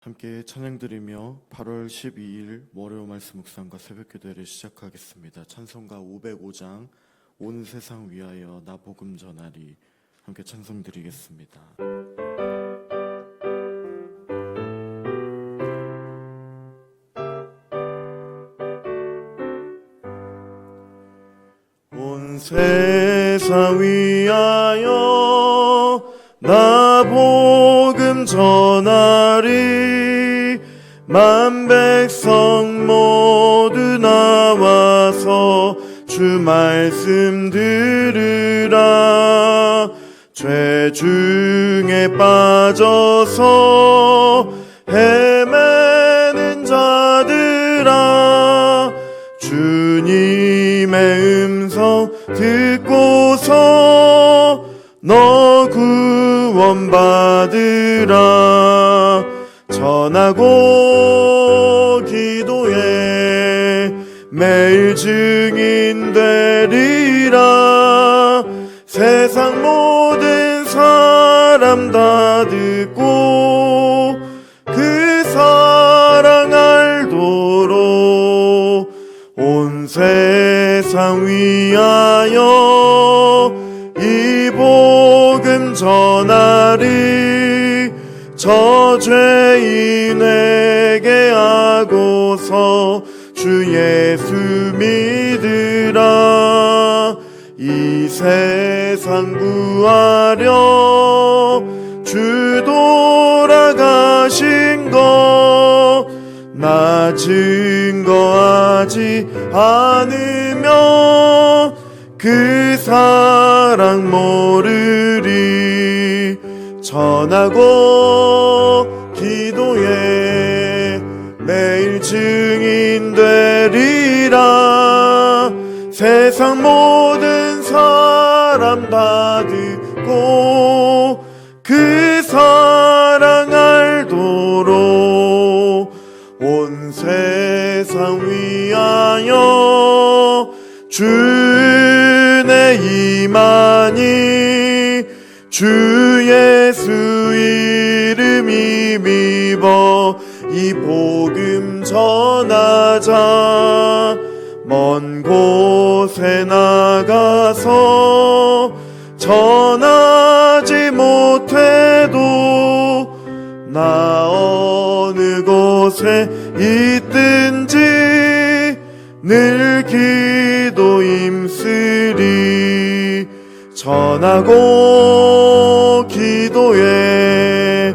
함께 찬양드리며 8월 12일 월요 말씀 묵상과 새벽기도를 시작하겠습니다. 찬송가 505장 온 세상 위하여 나 복음 전하리 함께 찬송드리겠습니다. 온 세상 위하여 나 복음 전하리 만 백성 모두 나와서 주 말씀 들으라. 죄 중에 빠져서 헤매는 자들아, 주님의 음성 듣고서 너 구원받으라. 전하고 기도해 매일 증인 되리라. 세상 모든 사람 다 듣고 그 사랑 알도록 온 세상 위하여 이 복음 전하리. 저 죄인에게 하고서 주 예수 믿으라. 이 세상 구하려 주 돌아가신 것 나 증거하지 않으면 그 사랑 모르리. 전하고 기도해 매일 증인 되리라. 세상 모든 사람 다 듣고 그 사랑 알도록 온 세상 위하여 주 은혜 임하니 주 예수 이름 힘입어 이 복음 전하자. 먼 곳에 나가서 전하지 못해도 나 어느 곳에 있든지 늘 기도 힘쓰리. 전하고 기도해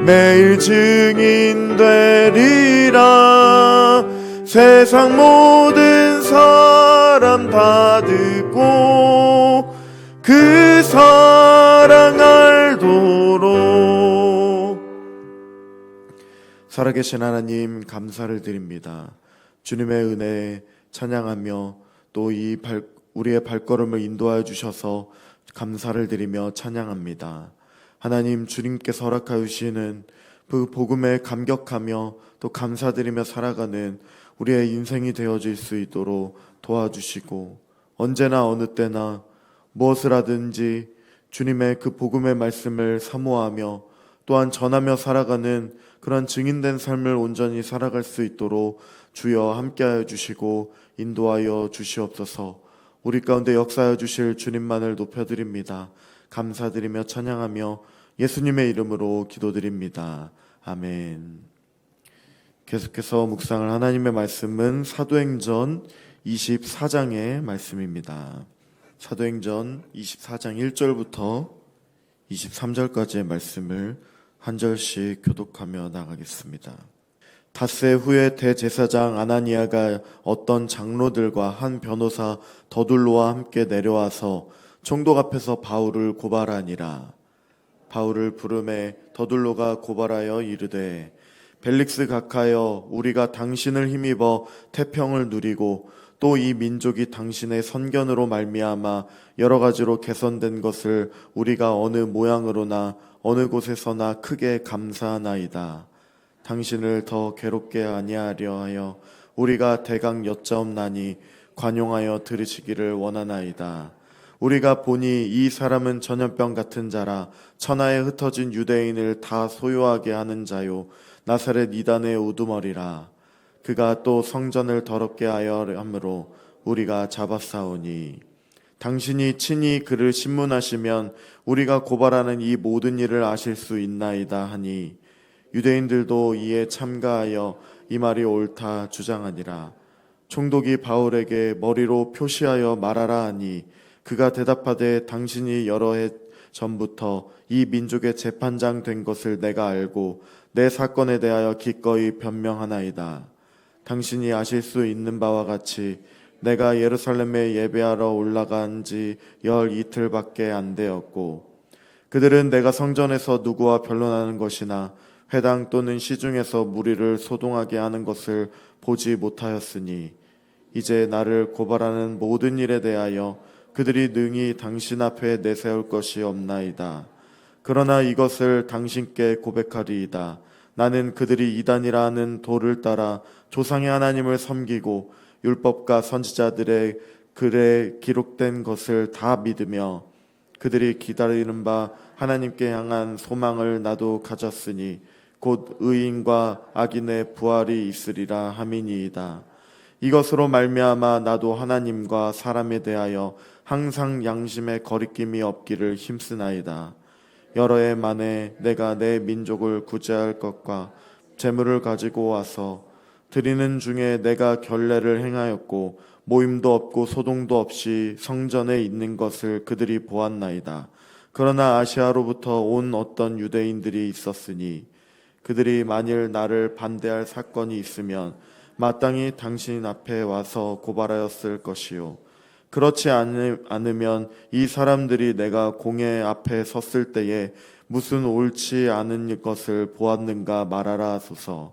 매일 증인 되리라. 세상 모든 사람 다 듣고 그 사랑 알도록. 살아계신 하나님 감사를 드립니다. 주님의 은혜에 찬양하며 또 우리의 발걸음을 인도하여 주셔서 감사를 드리며 찬양합니다. 하나님, 주님께서 허락하여 주시는 그 복음에 감격하며 또 감사드리며 살아가는 우리의 인생이 되어질 수 있도록 도와주시고, 언제나 어느 때나 무엇을 하든지 주님의 그 복음의 말씀을 사모하며 또한 전하며 살아가는 그런 증인된 삶을 온전히 살아갈 수 있도록 주여 함께하여 주시고 인도하여 주시옵소서. 우리 가운데 역사하여 주실 주님만을 높여드립니다. 감사드리며 찬양하며 예수님의 이름으로 기도드립니다. 아멘. 계속해서 묵상할 하나님의 말씀은 사도행전 24장의 말씀입니다. 사도행전 24장 1절부터 23절까지의 말씀을 한 절씩 교독하며 나가겠습니다. 닷새 후에 대제사장 아나니아가 어떤 장로들과 한 변호사 더둘로와 함께 내려와서 총독 앞에서 바울을 고발하니라. 바울을 부르매 더둘로가 고발하여 이르되, 벨릭스 각하여, 우리가 당신을 힘입어 태평을 누리고 또 이 민족이 당신의 선견으로 말미암아 여러 가지로 개선된 것을 우리가 어느 모양으로나 어느 곳에서나 크게 감사하나이다. 당신을 더 괴롭게 아니하려 하여 우리가 대강 여짜옵나니 관용하여 들으시기를 원하나이다. 우리가 보니 이 사람은 전염병 같은 자라 천하에 흩어진 유대인을 다 소유하게 하는 자요 나사렛 이단의 우두머리라. 그가 또 성전을 더럽게 하여 함으로 우리가 잡았사오니 당신이 친히 그를 신문하시면 우리가 고발하는 이 모든 일을 아실 수 있나이다 하니 유대인들도 이에 참가하여 이 말이 옳다 주장하니라. 총독이 바울에게 머리로 표시하여 말하라 하니 그가 대답하되 당신이 여러 해 전부터 이 민족의 재판장 된 것을 내가 알고 내 사건에 대하여 기꺼이 변명하나이다. 당신이 아실 수 있는 바와 같이 내가 예루살렘에 예배하러 올라간 지 열 이틀밖에 안 되었고 그들은 내가 성전에서 누구와 변론하는 것이나 회당 또는 시중에서 무리를 소동하게 하는 것을 보지 못하였으니 이제 나를 고발하는 모든 일에 대하여 그들이 능히 당신 앞에 내세울 것이 없나이다. 그러나 이것을 당신께 고백하리이다. 나는 그들이 이단이라 하는 도를 따라 조상의 하나님을 섬기고 율법과 선지자들의 글에 기록된 것을 다 믿으며 그들이 기다리는 바 하나님께 향한 소망을 나도 가졌으니 곧 의인과 악인의 부활이 있으리라 함이니이다. 이것으로 말미암아 나도 하나님과 사람에 대하여 항상 양심에 거리낌이 없기를 힘쓰나이다. 여러 해 만에 내가 내 민족을 구제할 것과 재물을 가지고 와서 드리는 중에 내가 결례를 행하였고 모임도 없고 소동도 없이 성전에 있는 것을 그들이 보았나이다. 그러나 아시아로부터 온 어떤 유대인들이 있었으니 그들이 만일 나를 반대할 사건이 있으면 마땅히 당신 앞에 와서 고발하였을 것이요 그렇지 않으면 이 사람들이 내가 공회 앞에 섰을 때에 무슨 옳지 않은 것을 보았는가 말하라 하소서.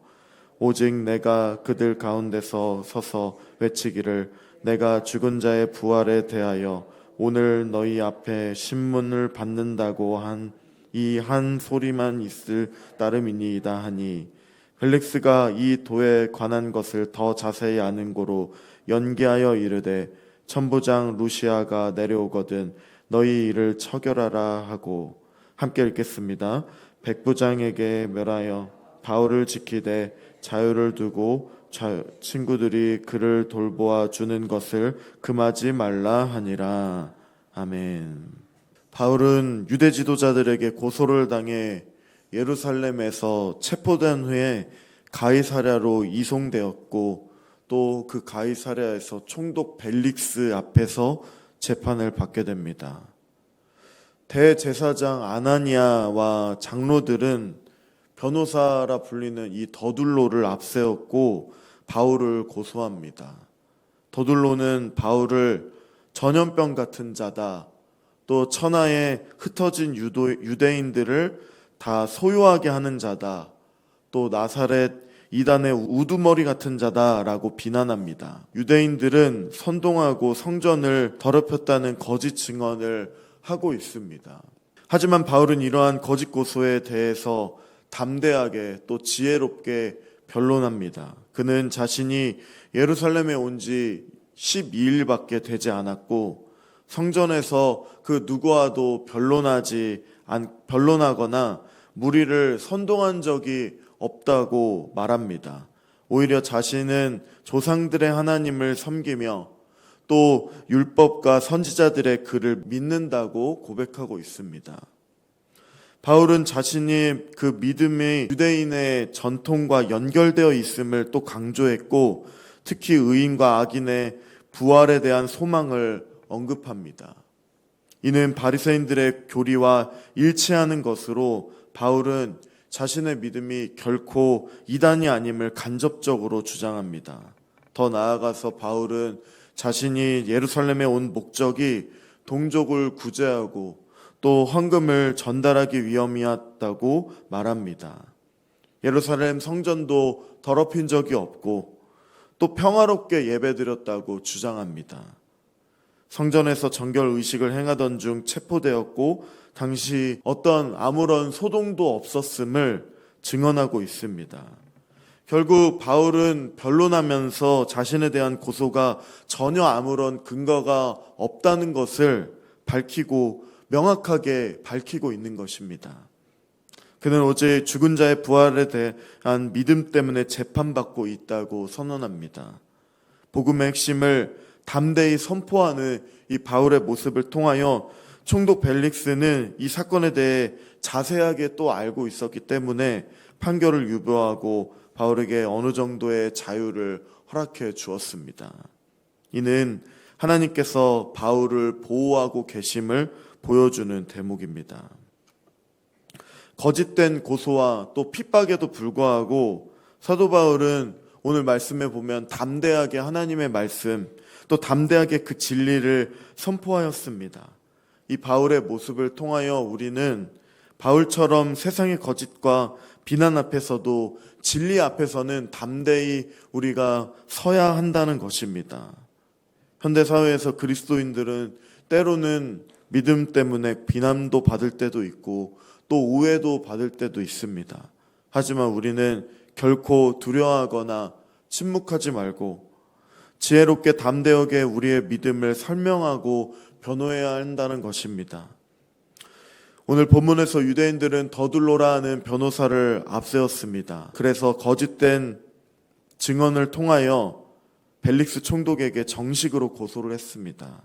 오직 내가 그들 가운데서 서서 외치기를 내가 죽은 자의 부활에 대하여 오늘 너희 앞에 신문을 받는다고 한 이 한 소리만 있을 따름이니이다 하니 펠릭스가 이 도에 관한 것을 더 자세히 아는 고로 연기하여 이르되 천부장 루시아가 내려오거든 너희 이를 처결하라 하고 함께 읽겠습니다. 백부장에게 멸하여 바울을 지키되 자유를 두고 친구들이 그를 돌보아 주는 것을 금하지 말라 하니라. 아멘. 바울은 유대 지도자들에게 고소를 당해 예루살렘에서 체포된 후에 가이사랴로 이송되었고 또 그 가이사랴에서 총독 벨릭스 앞에서 재판을 받게 됩니다. 대제사장 아나니아와 장로들은 변호사라 불리는 이 더둘로를 앞세웠고 바울을 고소합니다. 더둘로는 바울을 전염병 같은 자다, 또 천하에 흩어진 유대인들을 다 소유하게 하는 자다, 또 나사렛 이단의 우두머리 같은 자다라고 비난합니다. 유대인들은 선동하고 성전을 더럽혔다는 거짓 증언을 하고 있습니다. 하지만 바울은 이러한 거짓 고소에 대해서 담대하게 또 지혜롭게 변론합니다. 그는 자신이 예루살렘에 온 지 12일밖에 되지 않았고 성전에서 그 누구와도 변론하거나 무리를 선동한 적이 없다고 말합니다. 오히려 자신은 조상들의 하나님을 섬기며 또 율법과 선지자들의 글을 믿는다고 고백하고 있습니다. 바울은 자신이 그 믿음이 유대인의 전통과 연결되어 있음을 또 강조했고 특히 의인과 악인의 부활에 대한 소망을 언급합니다. 이는 바리새인들의 교리와 일치하는 것으로 바울은 자신의 믿음이 결코 이단이 아님을 간접적으로 주장합니다. 더 나아가서 바울은 자신이 예루살렘에 온 목적이 동족을 구제하고 또 헌금을 전달하기 위함이었다고 말합니다. 예루살렘 성전도 더럽힌 적이 없고 또 평화롭게 예배드렸다고 주장합니다. 성전에서 정결 의식을 행하던 중 체포되었고 당시 아무런 소동도 없었음을 증언하고 있습니다. 결국 바울은 변론하면서 자신에 대한 고소가 전혀 아무런 근거가 없다는 것을 밝히고 명확하게 밝히고 있는 것입니다. 그는 오직 죽은 자의 부활에 대한 믿음 때문에 재판받고 있다고 선언합니다. 복음의 핵심을 담대히 선포하는 이 바울의 모습을 통하여 총독 벨릭스는 이 사건에 대해 자세하게 또 알고 있었기 때문에 판결을 유보하고 바울에게 어느 정도의 자유를 허락해 주었습니다. 이는 하나님께서 바울을 보호하고 계심을 보여주는 대목입니다. 거짓된 고소와 또 핍박에도 불구하고 사도 바울은 오늘 말씀에 보면 담대하게 하나님의 말씀, 또 담대하게 그 진리를 선포하였습니다. 이 바울의 모습을 통하여 우리는 바울처럼 세상의 거짓과 비난 앞에서도 진리 앞에서는 담대히 우리가 서야 한다는 것입니다. 현대사회에서 그리스도인들은 때로는 믿음 때문에 비난도 받을 때도 있고 또 오해도 받을 때도 있습니다. 하지만 우리는 결코 두려워하거나 침묵하지 말고 지혜롭게 담대하게 우리의 믿음을 설명하고 변호해야 한다는 것입니다. 오늘 본문에서 유대인들은 더둘로라 하는 변호사를 앞세웠습니다. 그래서 거짓된 증언을 통하여 벨릭스 총독에게 정식으로 고소를 했습니다.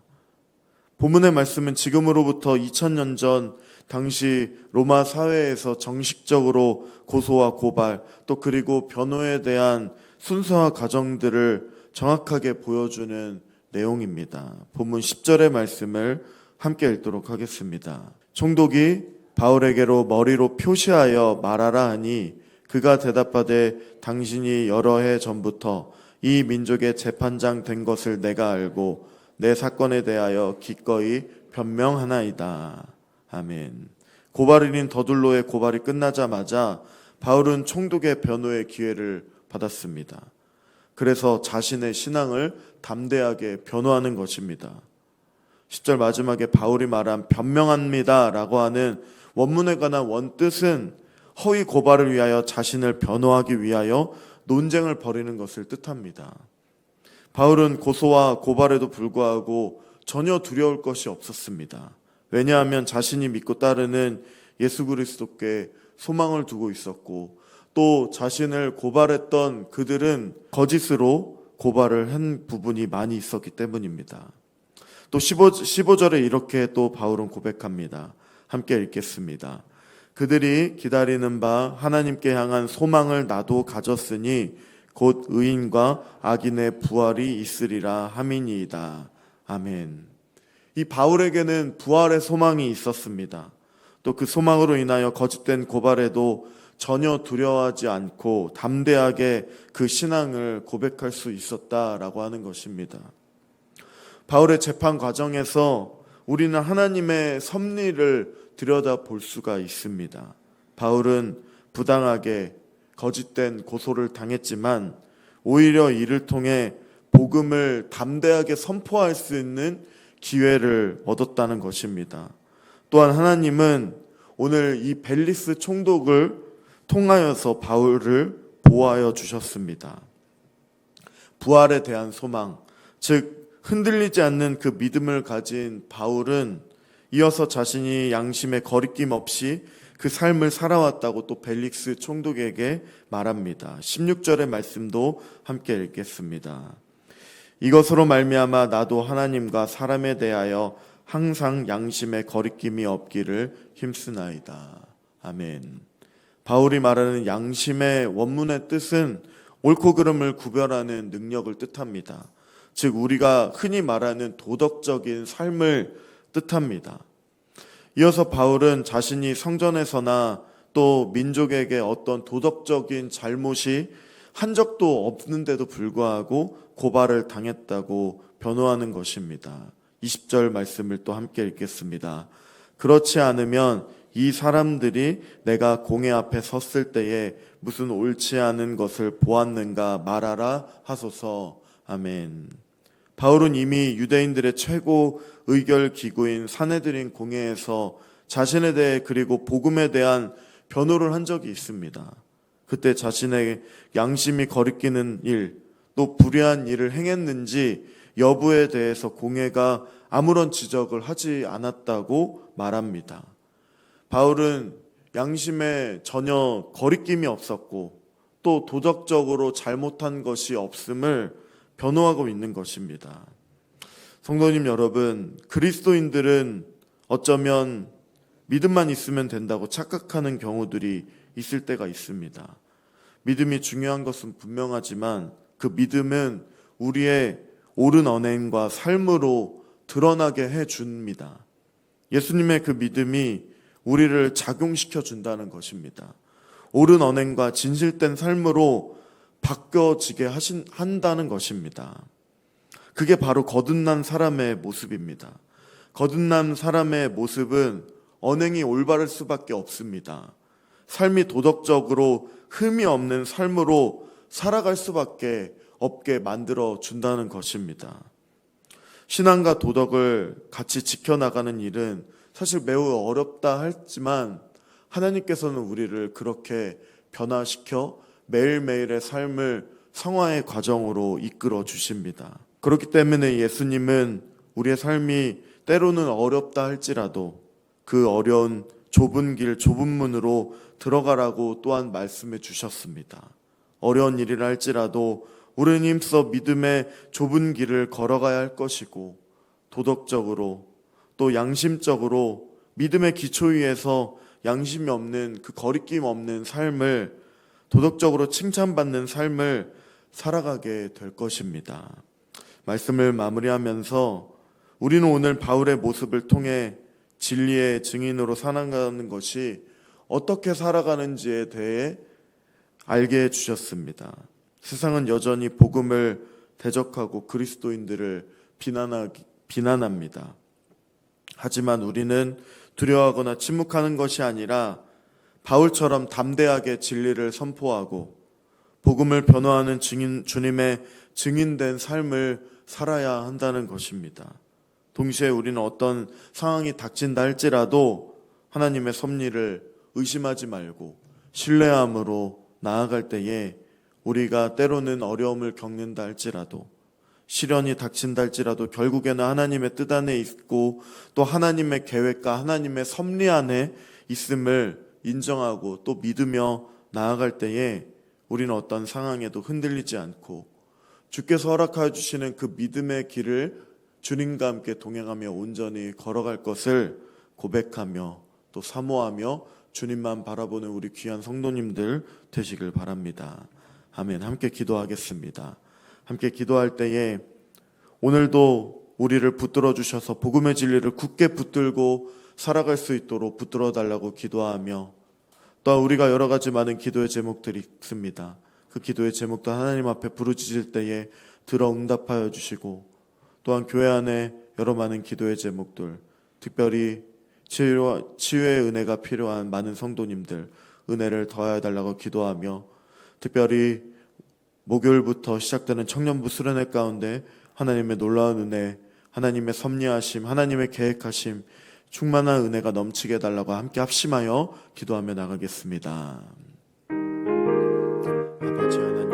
본문의 말씀은 지금으로부터 2000년 전 당시 로마 사회에서 정식적으로 고소와 고발 또 그리고 변호에 대한 순서와 과정들을 정확하게 보여주는 내용입니다. 본문 10절의 말씀을 함께 읽도록 하겠습니다. 총독이 바울에게로 머리로 표시하여 말하라 하니 그가 대답하되 당신이 여러 해 전부터 이 민족의 재판장 된 것을 내가 알고 내 사건에 대하여 기꺼이 변명하나이다. 아멘. 고발인인 더둘로의 고발이 끝나자마자 바울은 총독의 변호의 기회를 받았습니다. 그래서 자신의 신앙을 담대하게 변호하는 것입니다. 10절 마지막에 바울이 말한 변명합니다 라고 하는 원문에 관한 원뜻은 허위 고발을 위하여 자신을 변호하기 위하여 논쟁을 벌이는 것을 뜻합니다. 바울은 고소와 고발에도 불구하고 전혀 두려울 것이 없었습니다. 왜냐하면 자신이 믿고 따르는 예수 그리스도께 소망을 두고 있었고 또 자신을 고발했던 그들은 거짓으로 고발을 한 부분이 많이 있었기 때문입니다. 또 15절에 이렇게 또 바울은 고백합니다. 함께 읽겠습니다. 그들이 기다리는 바 하나님께 향한 소망을 나도 가졌으니 곧 의인과 악인의 부활이 있으리라 함이니이다. 아멘. 이 바울에게는 부활의 소망이 있었습니다. 또 그 소망으로 인하여 거짓된 고발에도 전혀 두려워하지 않고 담대하게 그 신앙을 고백할 수 있었다라고 하는 것입니다. 바울의 재판 과정에서 우리는 하나님의 섭리를 들여다볼 수가 있습니다. 바울은 부당하게 거짓된 고소를 당했지만 오히려 이를 통해 복음을 담대하게 선포할 수 있는 기회를 얻었다는 것입니다. 또한 하나님은 오늘 이 벨릭스 총독을 통하여서 바울을 보호하여 주셨습니다. 부활에 대한 소망, 즉 흔들리지 않는 그 믿음을 가진 바울은 이어서 자신이 양심에 거리낌 없이 그 삶을 살아왔다고 또 벨릭스 총독에게 말합니다. 16절의 말씀도 함께 읽겠습니다. 이것으로 말미암아 나도 하나님과 사람에 대하여 항상 양심에 거리낌이 없기를 힘쓰나이다. 아멘. 바울이 말하는 양심의 원문의 뜻은 옳고 그름을 구별하는 능력을 뜻합니다. 즉 우리가 흔히 말하는 도덕적인 삶을 뜻합니다. 이어서 바울은 자신이 성전에서나 또 민족에게 어떤 도덕적인 잘못이 한 적도 없는데도 불구하고 고발을 당했다고 변호하는 것입니다. 20절 말씀을 또 함께 읽겠습니다. 그렇지 않으면 이 사람들이 내가 공회 앞에 섰을 때에 무슨 옳지 않은 것을 보았는가 말하라 하소서. 아멘. 바울은 이미 유대인들의 최고 의결 기구인 사내드린 공회에서 자신에 대해 그리고 복음에 대한 변호를 한 적이 있습니다. 그때 자신의 양심이 거리끼는 일, 또 불의한 일을 행했는지 여부에 대해서 공회가 아무런 지적을 하지 않았다고 말합니다. 바울은 양심에 전혀 거리낌이 없었고 또 도덕적으로 잘못한 것이 없음을 변호하고 있는 것입니다. 성도님 여러분, 그리스도인들은 어쩌면 믿음만 있으면 된다고 착각하는 경우들이 있을 때가 있습니다. 믿음이 중요한 것은 분명하지만 그 믿음은 우리의 옳은 언행과 삶으로 드러나게 해줍니다. 예수님의 그 믿음이 우리를 작용시켜 준다는 것입니다. 옳은 언행과 진실된 삶으로 바뀌어지게 한다는 것입니다. 그게 바로 거듭난 사람의 모습입니다. 거듭난 사람의 모습은 언행이 올바를 수밖에 없습니다. 삶이 도덕적으로 흠이 없는 삶으로 살아갈 수밖에 없게 만들어 준다는 것입니다. 신앙과 도덕을 같이 지켜나가는 일은 사실 매우 어렵다 했지만 하나님께서는 우리를 그렇게 변화시켜 매일매일의 삶을 성화의 과정으로 이끌어 주십니다. 그렇기 때문에 예수님은 우리의 삶이 때로는 어렵다 할지라도 그 어려운 좁은 길, 좁은 문으로 들어가라고 또한 말씀해 주셨습니다. 어려운 일이라 할지라도 우리는 힘써 믿음의 좁은 길을 걸어가야 할 것이고 도덕적으로 또 양심적으로 믿음의 기초 위에서 양심이 없는 그 거리낌 없는 삶을 도덕적으로 칭찬받는 삶을 살아가게 될 것입니다. 말씀을 마무리하면서 우리는 오늘 바울의 모습을 통해 진리의 증인으로 살아가는 것이 어떻게 살아가는지에 대해 알게 해주셨습니다. 세상은 여전히 복음을 대적하고 그리스도인들을 비난합니다. 하지만 우리는 두려워하거나 침묵하는 것이 아니라 바울처럼 담대하게 진리를 선포하고 복음을 변호하는 주님의 증인된 삶을 살아야 한다는 것입니다. 동시에 우리는 어떤 상황이 닥친다 할지라도 하나님의 섭리를 의심하지 말고 신뢰함으로 나아갈 때에 우리가 때로는 어려움을 겪는다 할지라도 시련이 닥친다 할지라도 결국에는 하나님의 뜻 안에 있고 또 하나님의 계획과 하나님의 섭리 안에 있음을 인정하고 또 믿으며 나아갈 때에 우리는 어떤 상황에도 흔들리지 않고 주께서 허락하여 주시는 그 믿음의 길을 주님과 함께 동행하며 온전히 걸어갈 것을 고백하며 또 사모하며 주님만 바라보는 우리 귀한 성도님들 되시길 바랍니다. 아멘. 함께 기도하겠습니다. 함께 기도할 때에 오늘도 우리를 붙들어 주셔서 복음의 진리를 굳게 붙들고 살아갈 수 있도록 붙들어 달라고 기도하며 또 우리가 여러 가지 많은 기도의 제목들이 있습니다. 그 기도의 제목도 하나님 앞에 부르짖을 때에 들어 응답하여 주시고 또한 교회 안에 여러 많은 기도의 제목들, 특별히 치유의 은혜가 필요한 많은 성도님들 은혜를 더하여 달라고 기도하며 특별히 목요일부터 시작되는 청년부 수련회 가운데 하나님의 놀라운 은혜, 하나님의 섭리하심, 하나님의 계획하심, 충만한 은혜가 넘치게 해달라고 함께 합심하여 기도하며 나가겠습니다. 아버지 하나님,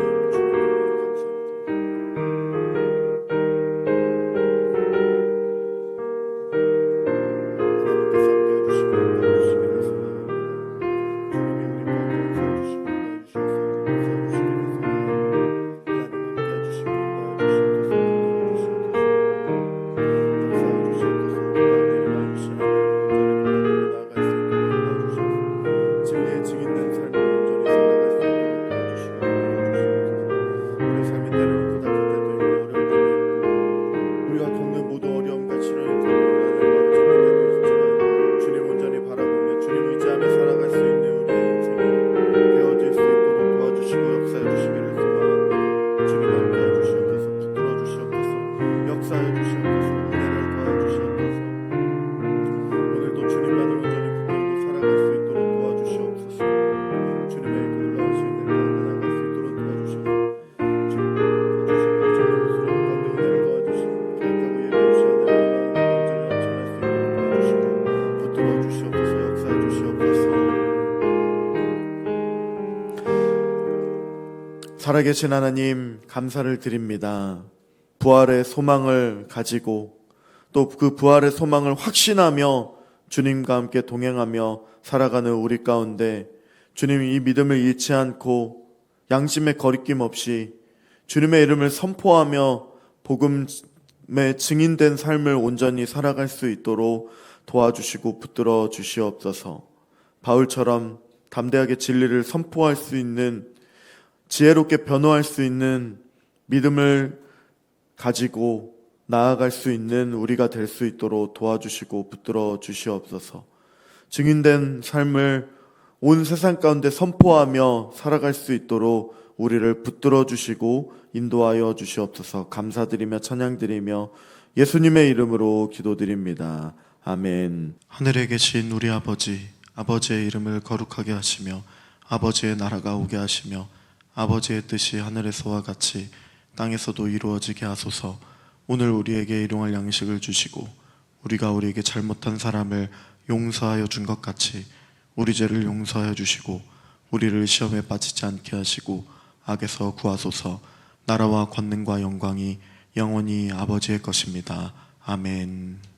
살아계신 하나님 감사를 드립니다. 부활의 소망을 가지고 또 그 부활의 소망을 확신하며 주님과 함께 동행하며 살아가는 우리 가운데 주님 이 믿음을 잃지 않고 양심의 거리낌 없이 주님의 이름을 선포하며 복음의 증인된 삶을 온전히 살아갈 수 있도록 도와주시고 붙들어 주시옵소서. 바울처럼 담대하게 진리를 선포할 수 있는, 지혜롭게 변호할 수 있는 믿음을 가지고 나아갈 수 있는 우리가 될 수 있도록 도와주시고 붙들어 주시옵소서. 증인된 삶을 온 세상 가운데 선포하며 살아갈 수 있도록 우리를 붙들어 주시고 인도하여 주시옵소서. 감사드리며 찬양드리며 예수님의 이름으로 기도드립니다. 아멘. 하늘에 계신 우리 아버지, 아버지의 이름을 거룩하게 하시며 아버지의 나라가 오게 하시며 아버지의 뜻이 하늘에서와 같이 땅에서도 이루어지게 하소서. 오늘 우리에게 일용할 양식을 주시고 우리가 우리에게 잘못한 사람을 용서하여 준 것 같이 우리 죄를 용서하여 주시고 우리를 시험에 빠지지 않게 하시고 악에서 구하소서. 나라와 권능과 영광이 영원히 아버지의 것입니다. 아멘.